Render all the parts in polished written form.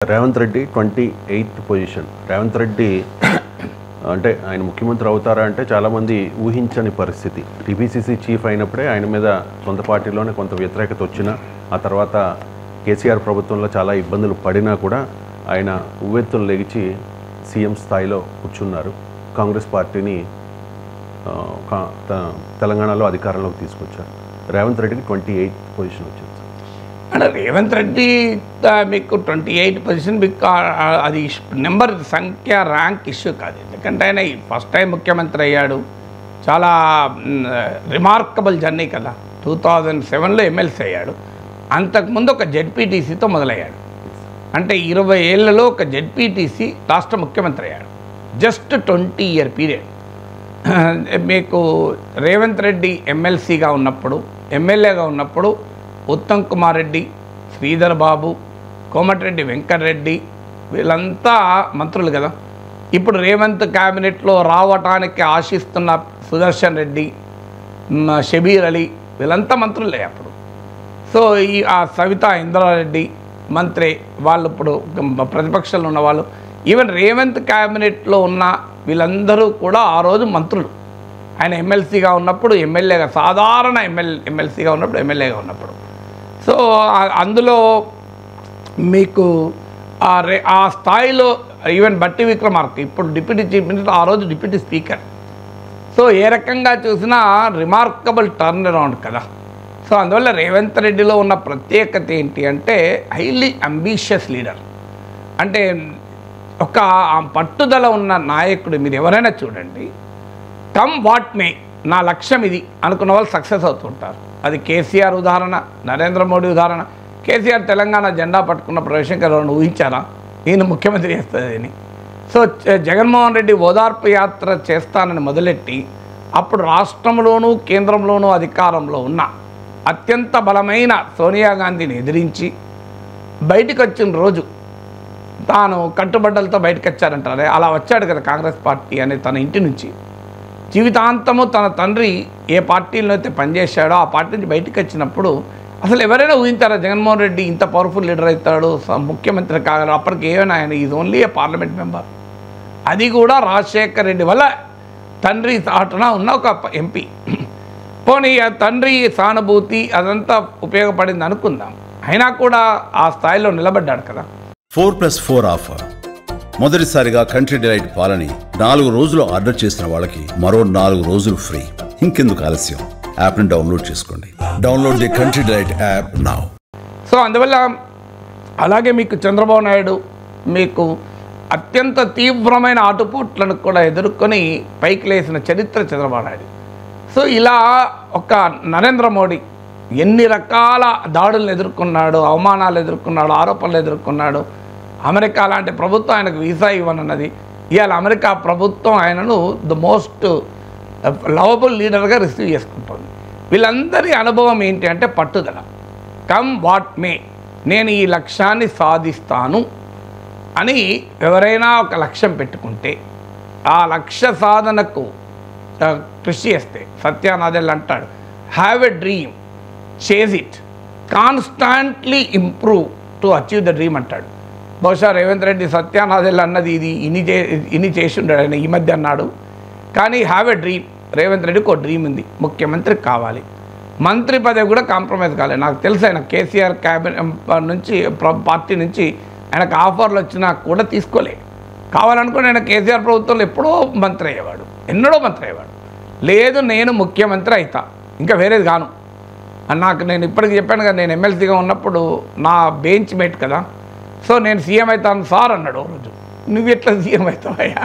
Revanth Reddy 28th position. Revanth Reddy అంటే ఆయన ముఖ్యమంత్రి అవుతారా అంటే చాలామంది ఊహించని పరిస్థితి. టీపీసీసీ చీఫ్ అయినప్పుడే ఆయన మీద సొంత పార్టీలోనే కొంత వ్యతిరేకత వచ్చినా, ఆ తర్వాత కేసీఆర్ ప్రభుత్వంలో చాలా ఇబ్బందులు పడినా కూడా ఆయన ఉవ్వెత్తులు లెగిచి సీఎం స్థాయిలో కూర్చున్నారు. కాంగ్రెస్ పార్టీని తెలంగాణలో అధికారంలోకి తీసుకొచ్చారు. రేవంత్ రెడ్డికి 28th పొజిషన్ వచ్చింది. అంటే రేవంత్ రెడ్డి మీకు 28 పొజిషన్ మీకు అది నెంబర్ సంఖ్య ర్యాంక్ ఇష్యూ కాదు. ఎందుకంటే ఆయన ఫస్ట్ టైం ముఖ్యమంత్రి అయ్యాడు. చాలా రిమార్కబుల్ జర్నీ కదా. 2007లో ఎమ్మెల్సీ అయ్యాడు. అంతకుముందు ఒక జెడ్పీటీసీతో మొదలయ్యాడు. అంటే 20 ఏళ్లలో ఒక జెడ్పీటీసీ రాష్ట్ర ముఖ్యమంత్రి అయ్యాడు. Just 20 year period. మీకు రేవంత్ రెడ్డి ఎమ్మెల్సీగా ఉన్నప్పుడు, ఎమ్మెల్యేగా ఉన్నప్పుడు ఉత్తమ్ కుమార్ రెడ్డి, శ్రీధర్ బాబు, కోమటిరెడ్డి వెంకటరెడ్డి వీళ్ళంతా మంత్రులు కదా. ఇప్పుడు రేవంత్ క్యాబినెట్లో రావటానికి ఆశిస్తున్న సుదర్శన్ రెడ్డి, షబీర్ అలీ వీళ్ళంతా మంత్రులే అప్పుడు. సో ఆ సవితా ఇంద్రారెడ్డి మంత్రి, వాళ్ళు ఇప్పుడు ప్రతిపక్షంలో ఉన్నవాళ్ళు. ఈవెన్ రేవంత్ క్యాబినెట్లో ఉన్న వీళ్ళందరూ కూడా ఆ రోజు మంత్రులు. ఆయన ఎమ్మెల్సీగా ఉన్నప్పుడు, ఎమ్మెల్యేగా సాధారణ ఎమ్మెల్సీగా ఉన్నప్పుడు, ఎమ్మెల్యేగా ఉన్నప్పుడు. సో అందులో మీకు ఆ స్థాయిలో ఈవెన్ బట్టి విక్రమార్క ఇప్పుడు డిప్యూటీ చీఫ్ మినిస్టర్, ఆ రోజు డిప్యూటీ స్పీకర్. సో ఏ రకంగా చూసినా రిమార్కబుల్ టర్న్ అరౌండ్ కదా. సో అందువల్ల రేవంత్ రెడ్డిలో ఉన్న ప్రత్యేకత ఏంటి అంటే హైలీ అంబిషియస్ లీడర్. అంటే ఒక పట్టుదల ఉన్న నాయకుడు. మీరు ఎవరైనా చూడండి, కమ్ వాట్ మే, నా లక్ష్యం ఇది అనుకున్న వాళ్ళు సక్సెస్ అవుతుంటారు. అది కేసీఆర్ ఉదాహరణ, నరేంద్ర మోడీ ఉదాహరణ. కేసీఆర్ తెలంగాణ జెండా పట్టుకున్న ప్రవేశంకర్ ఊహించారా ఈయన ముఖ్యమంత్రి చేస్తుంది అని? సో జగన్మోహన్ రెడ్డి ఓదార్పు యాత్ర చేస్తానని మొదలెట్టి అప్పుడు రాష్ట్రంలోనూ కేంద్రంలోనూ అధికారంలో ఉన్న అత్యంత బలమైన సోనియా గాంధీని ఎదిరించి బయటకు వచ్చిన రోజు తాను కట్టుబడ్డలతో బయటకు వచ్చారంటారే, అలా వచ్చాడు కదా కాంగ్రెస్ పార్టీ అనే తన ఇంటి నుంచి. జీవితాంతము తన తండ్రి ఏ పార్టీలో అయితే పనిచేశాడో ఆ పార్టీ నుంచి బయటకు వచ్చినప్పుడు అసలు ఎవరైనా ఊహించారా జగన్మోహన్ రెడ్డి ఇంత పవర్ఫుల్ లీడర్ అవుతాడు, ముఖ్యమంత్రి కాగలరు? అప్పటికి ఏమైనా ఆయన is only A parliament member. అది కూడా రాజశేఖర్ రెడ్డి వల్ల తండ్రి చాటున ఉన్న ఒక ఎంపీ. పోనీ ఆ తండ్రి సానుభూతి అదంతా ఉపయోగపడింది అనుకుందాం. అయినా కూడా ఆ స్థాయిలో నిలబడ్డాడు కదా. 4+4 ఆఫర్. మొదటిసారిగా కంట్రీ డిలైట్ పాలని 4 రోజులు ఆర్డర్ చేసిన వాళ్ళకి మరో 4 రోజులు ఫ్రీ. ఇంకెందుకు ఆలస్యం, యాప్ని డౌన్లోడ్ చేసుకోండి. Download the country delight app now. So అందువల్ల అలాగే మీకు చంద్రబాబు నాయుడు మీకు అత్యంత తీవ్రమైన ఆటుపోట్లను కూడా ఎదుర్కొని పైకి లేసిన చరిత్ర చంద్రబాబు నాయుడు. సో ఇలా ఒక నరేంద్ర మోడీ ఎన్ని రకాల దాడులను ఎదుర్కొన్నాడు, అవమానాలు ఎదుర్కొన్నాడు, ఆరోపణలు ఎదుర్కొన్నాడు. అమెరికా లాంటి ప్రభుత్వం ఆయనకు వీసా ఇవ్వనున్నది. ఇవాళ అమెరికా ప్రభుత్వం ఆయనను ద మోస్ట్ లవబుల్ లీడర్గా రిసీవ్ చేసుకుంటుంది. వీళ్ళందరి అనుభవం ఏంటి అంటే పట్టుదల. కమ్ వాట్ మే, నేను ఈ లక్ష్యాన్ని సాధిస్తాను అని ఎవరైనా ఒక లక్ష్యం పెట్టుకుంటే ఆ లక్ష్య సాధనకు కృషి చేస్తే, సత్యానాదెల్ అంటాడు, have a dream, chase it, constantly improve to achieve the dream అంటాడు. బహుశా రేవంత్ రెడ్డి సత్యానాదెల్ అన్నది ఇది ఇన్ని చేసి ఉండాడు ఆయన ఈ మధ్య అన్నాడు. కానీ హ్యావ్ ఎ డ్రీమ్, రేవంత్ రెడ్డికి ఒక డ్రీమ్ ఉంది, ముఖ్యమంత్రి కావాలి. మంత్రి పదవి కూడా కాంప్రమైజ్ కాలేదు. నాకు తెలుసు ఆయన కేసీఆర్ క్యాబినెట్ నుంచి పార్టీ నుంచి ఆయనకు ఆఫర్లు వచ్చినా కూడా తీసుకోలే. కావాలనుకుని ఆయన కేసీఆర్ ప్రభుత్వంలో ఎప్పుడో మంత్రి అయ్యేవాడు, ఎన్నడో మంత్రి అయ్యేవాడు. లేదు నేను ముఖ్యమంత్రి అవుతా, ఇంకా వేరేది కాను. నాకు నేను ఇప్పటికి చెప్పాను కదా, నేను ఎమ్మెల్సీగా ఉన్నప్పుడు నా బెంచ్ మేట్ కదా. సో నేను సీఎం అవుతాను సార్ అన్నాడు రోజు. నువ్వు ఎట్లా సీఎం అవుతావయ్యా,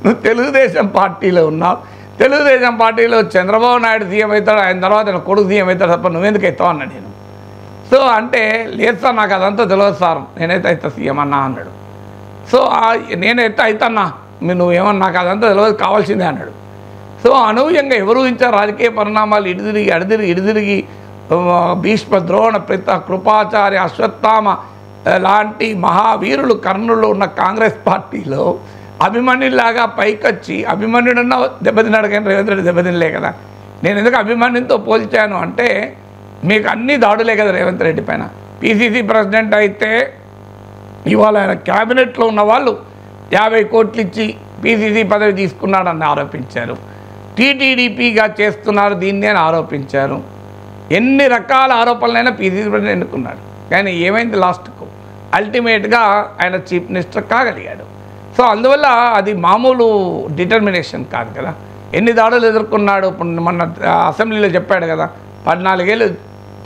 నువ్వు తెలుగుదేశం పార్టీలో ఉన్నావు, తెలుగుదేశం పార్టీలో చంద్రబాబు నాయుడు సీఎం అవుతాడు, ఆయన తర్వాత నా కొడుకు సీఎం అవుతాడు తప్ప నువ్వెందుకు అవుతావు అన్నా నేను. సో అంటే లేదు సార్ నాకు అదంతా తెలియదు సార్, నేనైతే అవుతా సీఎం అన్నా అన్నాడు. సో నేనైతే అవుతాన్నా, నువ్వేమన్నా నాకు అదంతా తెలియదు, కావాల్సిందే అన్నాడు. సో అనూహ్యంగా ఎవరు ఊహించారు రాజకీయ పరిణామాలు ఇడిదిరిగి భీష్మ, ద్రోణ, కృపాచార్య, అశ్వత్థామ లాంటి మహావీరులు కర్ణులు ఉన్న కాంగ్రెస్ పార్టీలో అభిమన్యులాగా పైకొచ్చి, అభిమన్యుడన్నా దెబ్బతిన్నాడు కానీ రేవంత్ రెడ్డి దెబ్బతినలే కదా. నేను ఎందుకు అభిమన్యుతో పోల్చాను అంటే మీకు అన్ని దాడులే కదా రేవంత్ రెడ్డి పైన. పీసీసీ ప్రెసిడెంట్ అయితే ఇవాళ ఆయన క్యాబినెట్లో ఉన్న వాళ్ళు 50 కోట్లు ఇచ్చి పీసీసీ పదవి తీసుకున్నాడని ఆరోపించారు. టీటీడీపీగా చేస్తున్నారు దీన్ని అని ఆరోపించారు. ఎన్ని రకాల ఆరోపణలైనా పీసీసీ ప్రెసిడెంట్ ఎన్నుకున్నాడు. కానీ ఏమైంది లాస్ట్కు? అల్టిమేట్గా ఆయన చీఫ్ మినిస్టర్ కాగలిగాడు. సో అందువల్ల అది మామూలు డిటర్మినేషన్ కాదు కదా. ఎన్ని దాడులు ఎదుర్కొన్నాడు. మొన్న అసెంబ్లీలో చెప్పాడు కదా, 14 ఏళ్ళు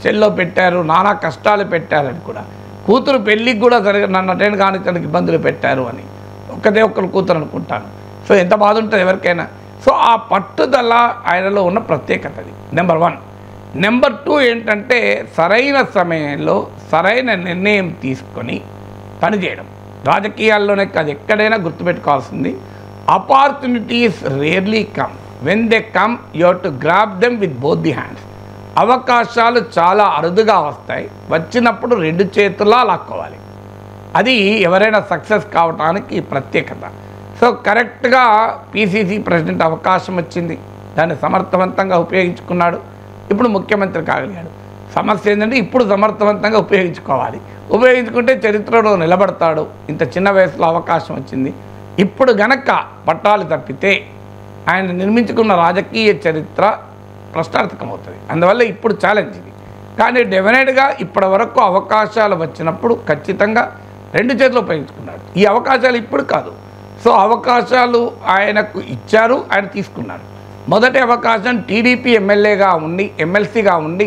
చెల్లో పెట్టారు, నానా కష్టాలు పెట్టారని కూడా. కూతురు పెళ్ళికి కూడా నన్ను అటెండ్ కానించడానికి ఇబ్బందులు పెట్టారు అని ఒక్కరు కూతురు అనుకుంటాను. సో ఎంత బాధ ఉంటుంది ఎవరికైనా. సో ఆ పట్టుదల ఆయనలో ఉన్న ప్రత్యేకత అది నెంబర్ 1. నెంబర్ 2 ఏంటంటే సరైన సమయంలో సరైన నిర్ణయం తీసుకొని పనిచేయడం. రాజకీయాల్లోనే కాదు, ఎక్కడైనా గుర్తుపెట్టుకోవాల్సింది, opportunities rarely come, when they come you have to grab them with both the hands. అవకాశాలు చాలా అరుదుగా వస్తాయి, వచ్చినప్పుడు 2 చేతులా లాక్కోవాలి. అది ఎవరైనా సక్సెస్ కావడానికి ప్రత్యేకత. సో కరెక్ట్గా పీసీసీ ప్రెసిడెంట్ అవకాశం వచ్చింది, దాన్ని సమర్థవంతంగా ఉపయోగించుకున్నాడు. ఇప్పుడు ముఖ్యమంత్రి కాగలిగాడు. సమస్య ఏంటంటే ఇప్పుడు సమర్థవంతంగా ఉపయోగించుకుంటే చరిత్రలో నిలబడతాడు. ఇంత చిన్న వయసులో అవకాశం వచ్చింది. ఇప్పుడు గనక పట్టాలు తప్పితే ఆయన నిర్మించుకున్న రాజకీయ చరిత్ర ప్రశ్నార్థకమవుతుంది. అందువల్ల ఇప్పుడు ఛాలెంజ్ ఇది. కానీ డెఫినెట్గా ఇప్పటి వరకు అవకాశాలు వచ్చినప్పుడు ఖచ్చితంగా 2 చేతులు ఉపయోగించుకున్నాడు. ఈ అవకాశాలు ఇప్పుడు కాదు. సో అవకాశాలు ఆయనకు ఇచ్చారు, ఆయన తీసుకున్నారు. మొదటి అవకాశం టీడీపీ ఎమ్మెల్సీగా ఉండి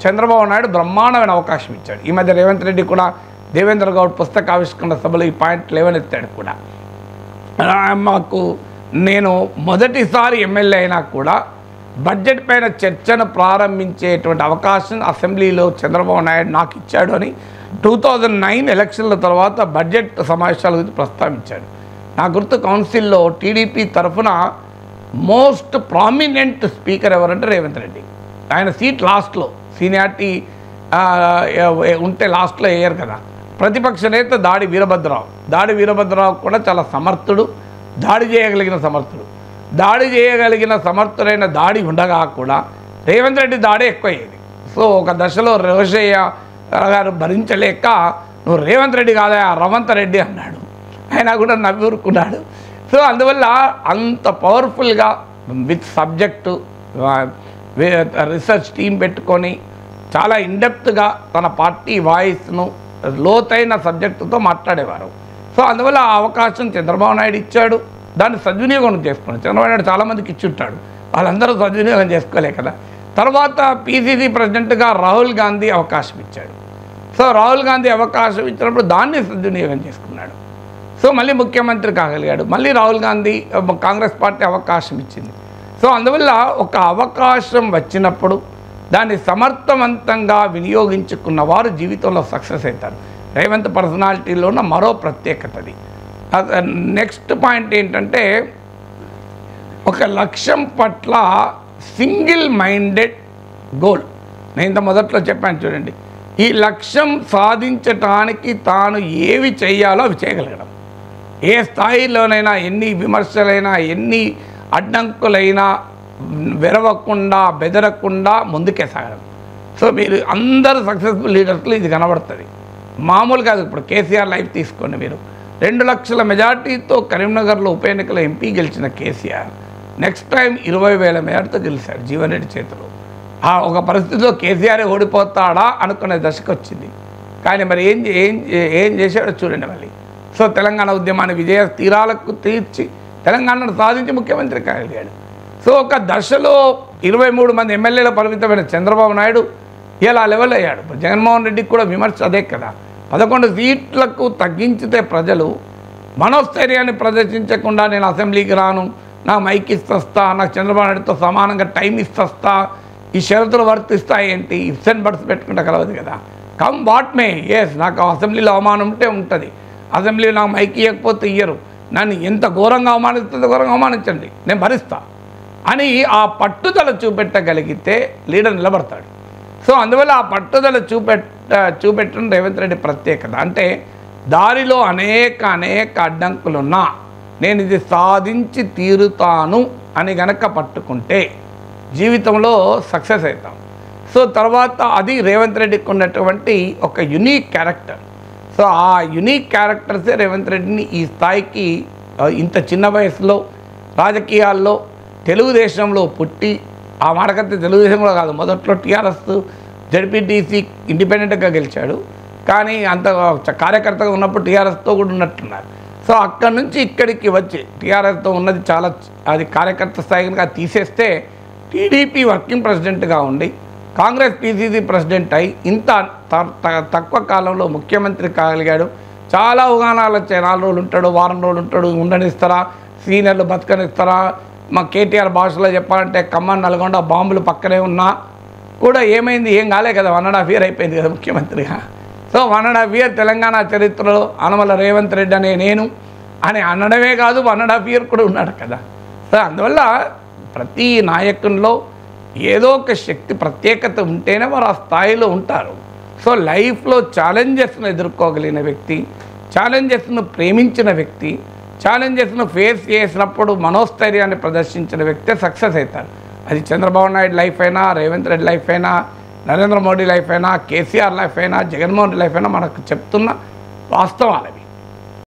చంద్రబాబు నాయుడు బ్రహ్మాండమైన అవకాశం ఇచ్చాడు. ఈ మధ్య రేవంత్ రెడ్డి కూడా దేవేంద్ర గౌడ్ పుస్తక ఆవిష్కరణ సభలో ఈ పాయింట్ లేవనెత్తాడు కూడా. నేను మొదటిసారి ఎమ్మెల్యే అయినా కూడా బడ్జెట్ పైన చర్చను ప్రారంభించేటువంటి అవకాశం అసెంబ్లీలో చంద్రబాబు నాయుడు నాకు ఇచ్చాడు అని 2009 ఎలక్షన్ల తర్వాత బడ్జెట్ సమావేశాల గురించి ప్రస్తావించాడు. నా గుర్తు కౌన్సిల్లో టీడీపీ తరఫున మోస్ట్ ప్రామినెంట్ స్పీకర్ ఎవరంటే రేవంత్ రెడ్డి. ఆయన సీట్ లాస్ట్లో, సీనియారిటీ ఉంటే లాస్ట్లో వేయరు కదా. ప్రతిపక్ష నేత దాడి వీరభద్రరావు కూడా చాలా సమర్థుడు, దాడి చేయగలిగిన సమర్థుడైన దాడి ఉండగా కూడా రేవంత్ రెడ్డి దాడి ఎక్కువయ్యేది. సో ఒక దశలో రోషయ్య గారు భరించలేక నువ్వు రేవంత్ రెడ్డి కాదా రవంత్ రెడ్డి అన్నాడు. ఆయన కూడా నవ్వురుకున్నాడు. సో అందువల్ల అంత పవర్ఫుల్గా విత్ సబ్జెక్టు రీసెర్చ్ టీం పెట్టుకొని చాలా ఇన్డెప్త్గా తన పార్టీ వాయిస్ను లోతైన సబ్జెక్టుతో మాట్లాడేవారు. సో అందువల్ల ఆ అవకాశం చంద్రబాబు నాయుడు ఇచ్చాడు, దాన్ని సద్వినియోగం చేసుకున్నాడు. చంద్రబాబు నాయుడు చాలామందికి ఇచ్చుంటాడు, వాళ్ళందరూ సద్వినియోగం చేసుకోలే కదా. తర్వాత పీసీసీ ప్రెసిడెంట్గా రాహుల్ గాంధీ అవకాశం ఇచ్చాడు. సో రాహుల్ గాంధీ అవకాశం ఇచ్చినప్పుడు దాన్ని సద్వినియోగం చేసుకున్నాడు. సో మళ్ళీ ముఖ్యమంత్రి కాగలిగాడు. మళ్ళీ రాహుల్ గాంధీ కాంగ్రెస్ పార్టీ అవకాశం ఇచ్చింది. సో అందువల్ల ఒక అవకాశం వచ్చినప్పుడు దాన్ని సమర్థవంతంగా వినియోగించుకున్న వారు జీవితంలో సక్సెస్ అవుతారు. రేవంత్ పర్సనాలిటీలో ఉన్న మరో ప్రత్యేకతది. నెక్స్ట్ పాయింట్ ఏంటంటే ఒక లక్ష్యం పట్ల సింగిల్ మైండెడ్ గోల్. నేను ఇంత మొదట్లో చెప్పాను చూడండి, ఈ లక్ష్యం సాధించటానికి తాను ఏవి చేయాలో అవి చేయగలగడం. ఏ స్థాయిలోనైనా ఎన్ని విమర్శలైనా ఎన్ని అడ్డంకులైనా వెరవకుండా బెదరకుండా ముందుకే సాగడం. సో మీరు అందరు సక్సెస్ఫుల్ లీడర్స్లో ఇది కనబడుతుంది. మామూలు కాదు. ఇప్పుడు కేసీఆర్ లైఫ్ తీసుకోండి మీరు. 2 లక్షల మెజార్టీతో కరీంనగర్లో ఉప ఎన్నికల ఎంపీ గెలిచిన కేసీఆర్ నెక్స్ట్ టైం 20,000 మెజార్టీతో గెలిచాడు జీవన్ రెడ్డి చేతిలో. ఆ ఒక పరిస్థితిలో కేసీఆర్ ఓడిపోతాడా అనుకునే దశకు వచ్చింది. కానీ మరి ఏం చేశాడో చూడండి మళ్ళీ. సో తెలంగాణ ఉద్యమాన్ని విజయ తీరాలకు తీర్చి తెలంగాణను సాధించి ముఖ్యమంత్రి కాగలిగాడు. సో ఒక దశలో 23 మంది ఎమ్మెల్యేల పరిమితమైన చంద్రబాబు నాయుడు ఇలా లెవెల్ అయ్యాడు. జగన్మోహన్ రెడ్డికి కూడా విమర్శ అదే కదా. 11 సీట్లకు తగ్గించితే ప్రజలు మనోస్థైర్యాన్ని ప్రదర్శించకుండా నేను అసెంబ్లీకి రాను, నాకు మైక్ ఇస్తా, నాకు చంద్రబాబు నాయుడుతో సమానంగా టైం ఇస్తా, ఈ షరతులు వర్తిస్తాయి ఏంటి, ఇఫ్స్ అండ్ బట్స్ పెట్టుకుంటే కలవదు కదా. కమ్ వాట్ మే, ఎస్ నాకు అసెంబ్లీలో అవమానం ఉంటే ఉంటుంది, అసెంబ్లీలో నాకు మైక్ ఇవ్వకపోతే ఇయ్యరు, నన్ను ఎంత ఘోరంగా అవమానిస్తుందో ఘోరంగా అవమానించండి, నేను భరిస్తా అని ఆ పట్టుదల చూపెట్టగలిగితే లీడర్ నిలబడతాడు. సో అందువల్ల ఆ పట్టుదల చూపెట్టడం రేవంత్ రెడ్డి ప్రత్యేకత. అంటే దారిలో అనేక అడ్డంకులున్నా నేను ఇది సాధించి తీరుతాను అని గనక పట్టుకుంటే జీవితంలో సక్సెస్ అవుతాం. సో తర్వాత అది రేవంత్ రెడ్డికి ఉన్నటువంటి ఒక యునీక్ క్యారెక్టర్. సో ఆ యునిక్ క్యారెక్టర్సే రేవంత్ రెడ్డిని ఈ స్థాయికి ఇంత చిన్న వయసులో రాజకీయాల్లో తెలుగుదేశంలో పుట్టి, ఆ మాటకైతే తెలుగుదేశంలో కాదు, మొదట్లో టీఆర్ఎస్ జడ్పీటీసీ ఇండిపెండెంట్గా గెలిచాడు, కానీ అంత కార్యకర్తగా ఉన్నప్పుడు టీఆర్ఎస్తో కూడా ఉన్నట్టున్నారు. సో అక్కడి నుంచి ఇక్కడికి వచ్చి టీఆర్ఎస్తో ఉన్నది చాలా, అది కార్యకర్త స్థాయిగా తీసేస్తే టీడీపీ వర్కింగ్ ప్రెసిడెంట్గా ఉండి కాంగ్రెస్ పీసీసీ ప్రెసిడెంట్ అయి ఇంత తక్కువ కాలంలో ముఖ్యమంత్రి కాగలిగాడు. చాలా అవగాహనలు వచ్చాయి. 4 రోజులు ఉంటాడు, వారం రోజులు ఉంటాడు, ఉండనిస్తారా, సీనియర్లు బతకనిస్తారా, మా కేటీఆర్ భాషలో చెప్పాలంటే ఖమ్మం నల్గొండ బాంబులు పక్కనే ఉన్నా కూడా ఏమైంది, ఏం కాలే కదా, 1.5 year అయిపోయింది కదా ముఖ్యమంత్రిగా. సో 1.5 year తెలంగాణ చరిత్రలో అనమల రేవంత్ రెడ్డి అనే నేను అని అనడమే కాదు, 1.5 year కూడా ఉన్నాడు కదా. సో అందువల్ల ప్రతి నాయకుల్లో ఏదో ఒక శక్తి ప్రత్యేకత ఉంటేనే వారు ఆ స్థాయిలో ఉంటారు. సో లైఫ్లో ఛాలెంజెస్ను ఎదుర్కోగలిగిన వ్యక్తి, ఛాలెంజెస్ను ప్రేమించిన వ్యక్తి, ఛాలెంజెస్ను ఫేస్ చేసినప్పుడు మనోస్థైర్యాన్ని ప్రదర్శించిన వ్యక్తే సక్సెస్ అవుతారు. అది చంద్రబాబు నాయుడు లైఫ్ అయినా, రేవంత్ రెడ్డి లైఫ్ అయినా, నరేంద్ర మోడీ లైఫ్ అయినా, కేసీఆర్ లైఫ్ అయినా, జగన్మోహన్ రెడ్డి లైఫ్ అయినా మనకు చెప్తున్న వాస్తవాలు అవి.